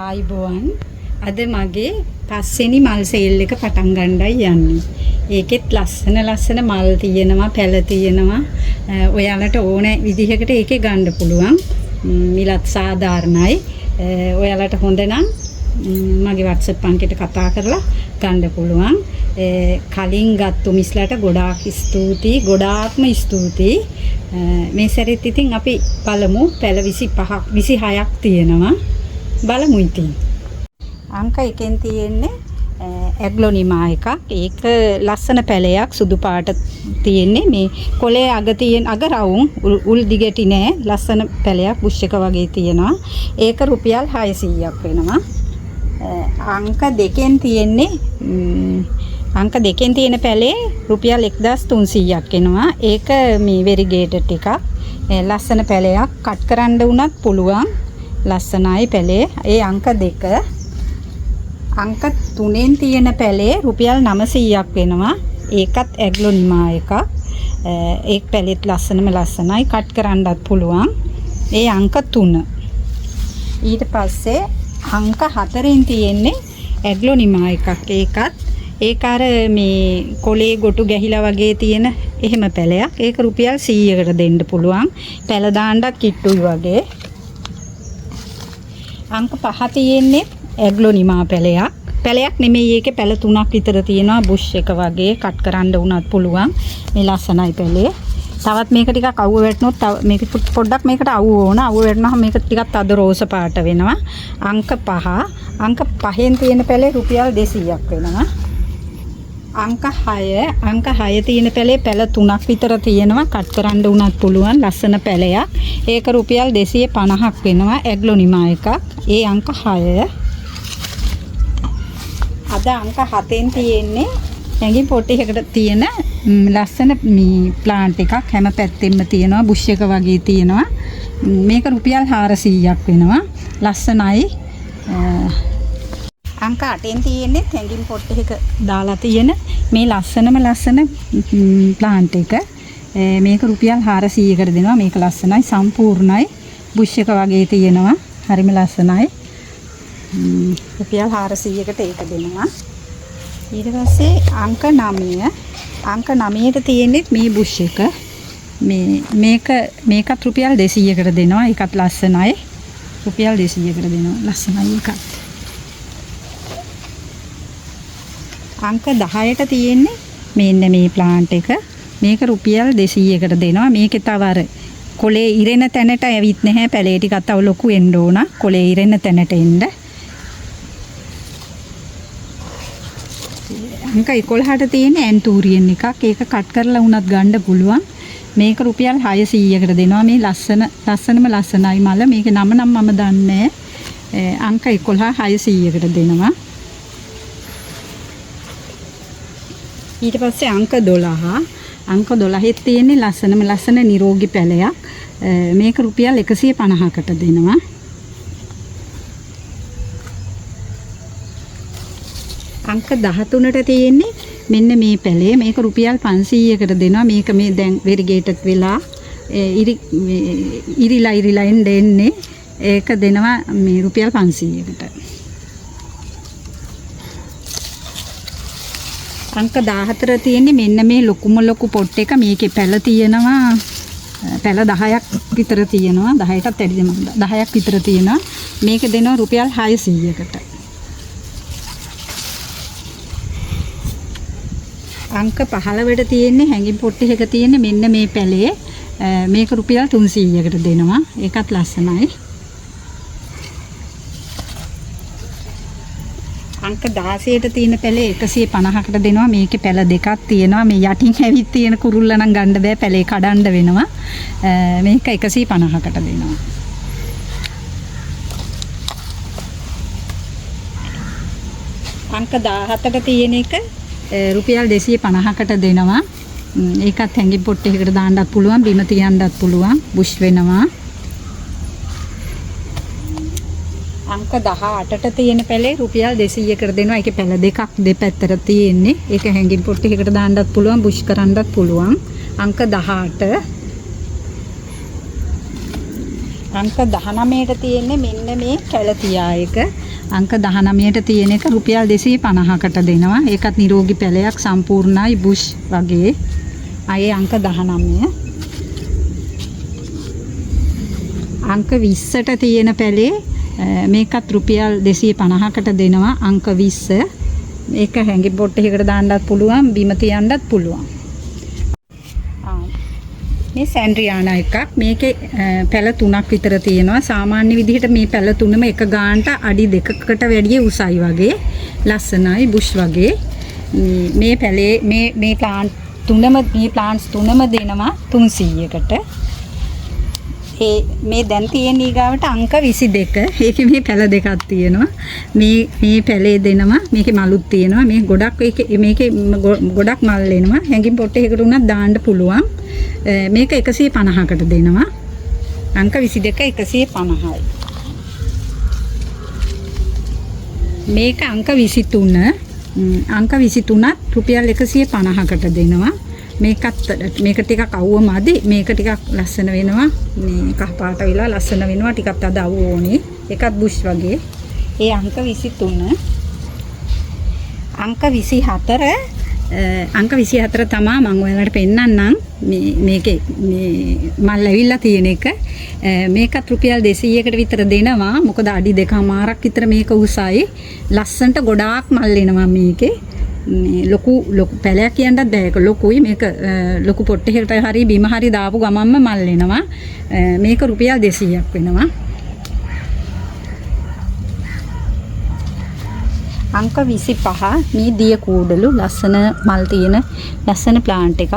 ආයිබෝවන් අද මගේ පස්වෙනි මල් සේල් එක පටන් ගන්නයි යන්නේ. ඒකෙත් ලස්සන මල් තියෙනවා, පැල තියෙනවා. ඔයාලට ඕන විදිහකට ඒකේ ගන්න පුළුවන්. මිලත් සාධාරණයි. ඔයාලට හොඳ නම් මගේ WhatsApp අංකයට කතා කරලා ගන්න පුළුවන්. කලින් ගත්තු මිස්ලට ගොඩාක් ස්තුතියි, ගොඩාක්ම ස්තුතියි. මේ සැරෙත් ඉතින් අපි බලමු පැල 25ක් 26ක් තියෙනවා. බලමු ඉතින්. අංක එකෙන් තියෙන්නේ ඇග්ලොනිමා එකක්. ඒක ලස්සන පැලයක්, සුදු පාට තියෙන්නේ. මේ කොලේ අග තියෙන අග රවුම් උල් දිගටි නෑ. ලස්සන පැලයක් බුෂ් එක වගේ තියෙනවා. ඒක රුපියල් 600ක් වෙනවා. අංක දෙකෙන් තියෙන්නේ අංක දෙකෙන් තියෙන පැලේ රුපියල් 1300ක් එනවා. ඒක මේ වෙරිගේටඩ් එකක්. ලස්සන පැලයක්, කට් කරන්න උනත් පුළුවන්. ලස්සනයි පැලේ. ඒ අංක දෙක. අංක 3ෙන් තියෙන පැලේ රුපියල් 900ක් වෙනවා. ඒකත් ඇග්ලොනිමා එකක්. ඒක පැලෙත් ලස්සනයි, කට් කරන්නත් පුළුවන්. ඒ අංක 3. ඊට පස්සේ අංක 4ෙන් තියෙන්නේ ඇග්ලොනිමා එකක්. ඒක අර මේ කොලේ ගොටු ගැහිලා වගේ තියෙන එහෙම පැලයක්. ඒක රුපියල් 100කට දෙන්න පුළුවන්. පැල දාන්නත් කිට්ටුයි වගේ. අංක 5 තියෙන්නේ ඇග්ලොනිමා පැලයක්. පැලයක් නෙමෙයි, ඒකේ පැල 3ක් විතර තියෙනවා. බුෂ් එක වගේ කට් කරන්න උනත් පුළුවන්. මේ ලස්සනයි පැලේ. තවත් මේක ටිකක් අවුව වැටුනොත් මේක පොඩ්ඩක් මේකට අවුව ඕන. අවුව වැටුනහම මේක ටිකක් අද රෝස පාට වෙනවා. අංක 5. අංක 5ෙන් තියෙන පැලේ රුපියල් 200ක් වෙනවා. අංක 6 තියෙන පැලේ පැල 3ක් විතර තියෙනවා. කට් කරන්න උනත් පුළුවන්. ලස්සන පැලයක්. ඒක රුපියල් 250ක් වෙනවා. ඇග්ලොනිමා එකක්. ඒ අංක 6. අද අංක 7ෙන් තියෙන්නේ ඇඟි පොට්ටයකට තියෙන ලස්සන මේ ප්ලාන්ට් එකක්. හැම පැත්තෙම තියෙනවා. බුෂ් එක වගේ තියෙනවා. මේක රුපියල් 400ක් වෙනවා. ලස්සනයි. අංක 8ෙන් තියෙන්නේ ඇඟින් පොට්ටයක දාලා තියෙන මේ ලස්සන ප්ලාන්ට් එක. මේක රුපියල් 400කට දෙනවා. මේක ලස්සනයි, සම්පූර්ණයි. බුෂ් එක වගේ තියෙනවා. හරිම ලස්සනයි. රුපියල් 400කට ඒක දෙනවා. ඊට පස්සේ අංක 9. අංක 9ට තියෙන්නේ මේ බුෂ් එක. මේකත් රුපියල් 200කට දෙනවා. ඒකත් ලස්සනයි. රුපියල් 200කට දෙනවා. ලස්සනයි එකත්. අංක 10ට තියෙන්නේ මෙන්න මේ ප්ලාන්ට් එක. මේක රුපියල් 200කට දෙනවා. මේකේ තව අර කොලේ ඉරෙන තැනට ඇවිත් නැහැ. පැලේ ටිකක් තව ලොකු වෙන්න ඕන. කොලේ ඉරෙන තැනට එන්න. අංක 11ට තියෙන්නේ ඇන්ටූරියන් එකක්. ඒක කට් කරලා වුණත් ගන්න පුළුවන්. මේක රුපියල් 600කට දෙනවා. මේ ලස්සනම ලස්සනයි මල. මේකේ නම නම් මම දන්නේ නැහැ. අංක 11 600කට දෙනවා. ඊට පස්සේ අංක 12. අංක 12ෙත් තියෙන්නේ ලස්සන නිරෝගී පැලයක්. මේක රුපියල් 150කට දෙනවා. අංක 13ට තියෙන්නේ මෙන්න මේ පැලේ. මේක රුපියල් 500කට දෙනවා. මේක මේ දැන් වෙරිගේටඩ් වෙලා ඉරිලා එන්නේ. ඒක දෙනවා මේ රුපියල් 500කට. අංක 14 තියෙන්නේ මෙන්න මේ ලොකු පොට් එක. මේකේ පැල තියෙනවා. පැල 10ක් විතර තියෙනවා. 10ටත් වැඩි 10ක් විතර තියෙනවා. මේක දෙනවා රුපියල් 600කට. අංක 15ට තියෙන්නේ හැඟින් පොට් එකක තියෙන්නේ මෙන්න මේ පැලේ. මේක රුපියල් 300කට දෙනවා. ඒකත් ලස්සනයි. අංක 16ට තියෙන පැලේ 150කට දෙනවා. මේකේ පැල දෙකක් තියෙනවා. මේ යටින් හැවිත් තියෙන කුරුල්ල නම් ගන්න බෑ. පැලේ කඩන්න වෙනවා. මේක 150කට දෙනවා. අංක 17ට තියෙන එක රුපියල් 250කට දෙනවා. ඒකත් හැංගි පොට් එකකට දාන්නත් පුළුවන්, බිම තියන්නත් පුළුවන්. බුෂ් වෙනවා. අංක 18ට තියෙන පැලේ රුපියල් 200කට දෙනවා. ඒකේ පැල දෙකක් දෙපැත්තට තියෙන්නේ. ඒක හැංගි පොට් එකකට දාන්නත් පුළුවන්, බුෂ් කරන්නත් පුළුවන්. අංක 18. අංක 19ට තියෙන්නේ මෙන්න මේ කැලතියා එක. අංක 19ට තියෙන එක රුපියල් 250කට දෙනවා. ඒකත් නිරෝගී පැලයක් සම්පූර්ණයි බුෂ් වගේ. අය අංක 19. අංක 20ට තියෙන පැලේ මේකත් රුපියල් 250කට දෙනවා. අංක 20. ඒක හැංගි පොට් එකකට දාන්නත් පුළුවන්, බිම තියන්නත් පුළුවන්. මේ සැන්ඩ්‍රියානා එකක්. මේකේ පැල 3ක් විතර තියෙනවා. සාමාන්‍ය විදිහට මේ පැල 3ම එක ගානට අඩි 2කට වැඩිය උසයි වගේ. ලස්සනයි බුෂ් වගේ. මේ පැලේ මේ ප්ලාන්ට් 3ම දෙනවා 300කට. මේ දැන් තියෙන ඊගාවට අංක 22. ඒකේ මේ පැල දෙකක් තියෙනවා. මේ පැලේ දෙනවා. මේකේ මලුත් තියෙනවා. මේ ගොඩක් මේකේ ගොඩක් මල් එනවා. හැංගින් පොට් එකකට උනත් දාන්න පුළුවන්. මේක 150කට දෙනවා. අංක 22 150යි. මේක අංක 23. අංක 23ත් රුපියල් 150කට දෙනවා. මේක ටිකක් අවුව මදි. මේක ටිකක් ලස්සන වෙනවා. මේ කහ පාට වෙලා ලස්සන වෙනවා. ටිකක් අද අවුව ඕනේ. ඒකත් බුෂ් වගේ. ඒ අංක 23. අංක 24 අංක 24 තමයි මම ඔයාලට පෙන්නන්නම්. මේකේ මේ මල් ඇවිල්ලා තියෙන එක. මේකත් රුපියල් 200කට විතර දෙනවා. මොකද අඩි 2මාරක් විතර මේක උසයි. ලස්සන්ට ගොඩාක් මල් එනවා මේකේ. ලොකු පැලයක් කියන්නත් බෑ. ඒක ලොකුයි. මේක ලොකු පොට් එකකට හරි බිම හරි දාපු ගමන්ම මල් එනවා. මේක රුපියල් 200ක් වෙනවා. අංක 25 මේ දිය කූඩලු ලස්සන මල් තියෙන ලස්සන ප්ලාන්ට් එකක්.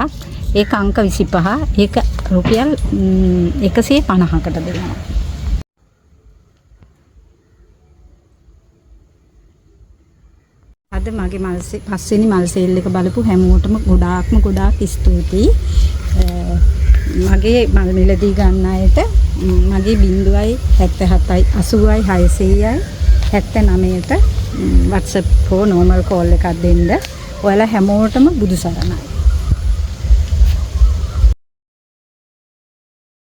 ඒක අංක 25. ඒක රුපියල් 150කට දෙනවා. අද මගේ පස්වෙනි මල් සේල් එක බලපු හැමෝටම ගොඩාක් ස්තුතියි. මගේ මල් මිලදී ගන්න අයට මගේ 077යි 80යි 600යි 79ට WhatsApp හෝ normal call එකක් දෙන්න. ඔයාලා හැමෝටම බුදු සරණයි.